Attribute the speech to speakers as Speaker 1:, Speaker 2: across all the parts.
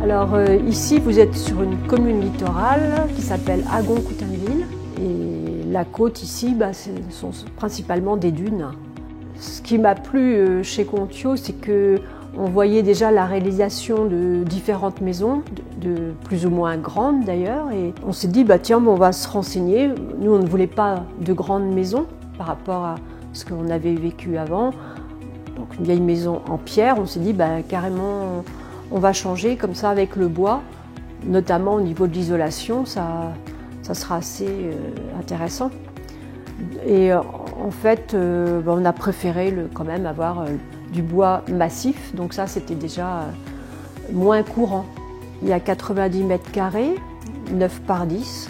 Speaker 1: Alors ici, vous êtes sur une commune littorale qui s'appelle Agon-Coutainville. Et la côte ici, ce sont principalement des dunes. Ce qui m'a plu chez Contio, c'est qu'on voyait déjà la réalisation de différentes maisons, de plus ou moins grandes d'ailleurs. Et on s'est dit, tiens, on va se renseigner. Nous, on ne voulait pas de grandes maisons par rapport à ce qu'on avait vécu avant. Donc une vieille maison en pierre, on s'est dit, carrément, on va changer comme ça avec le bois, notamment au niveau de l'isolation, ça sera assez intéressant. Et en fait, on a préféré quand même avoir du bois massif, donc ça c'était déjà moins courant. Il y a 90 mètres carrés, 9 par 10,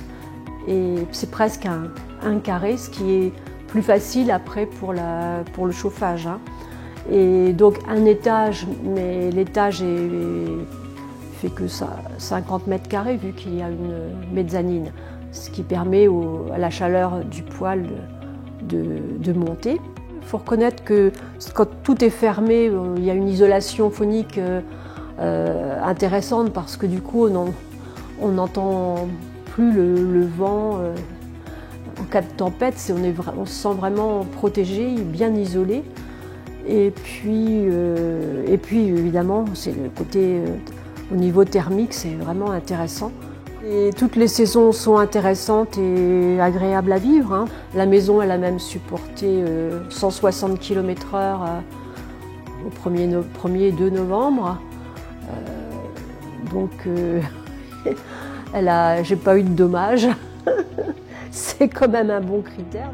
Speaker 1: et c'est presque un carré, ce qui est plus facile après pour le chauffage, hein. Et donc un étage, mais l'étage fait que ça 50 mètres carrés vu qu'il y a une mezzanine, ce qui permet à la chaleur du poêle de monter. Il faut reconnaître que quand tout est fermé, il y a une isolation phonique intéressante parce que du coup on n'entend plus le vent. En cas de tempête, on se sent vraiment protégé, bien isolé. Et puis évidemment, c'est le côté au niveau thermique, c'est vraiment intéressant. Et toutes les saisons sont intéressantes et agréables à vivre, hein. La maison, elle a même supporté 160 km/h au 1er et 2 novembre. Donc, j'ai pas eu de dommages. C'est quand même un bon critère.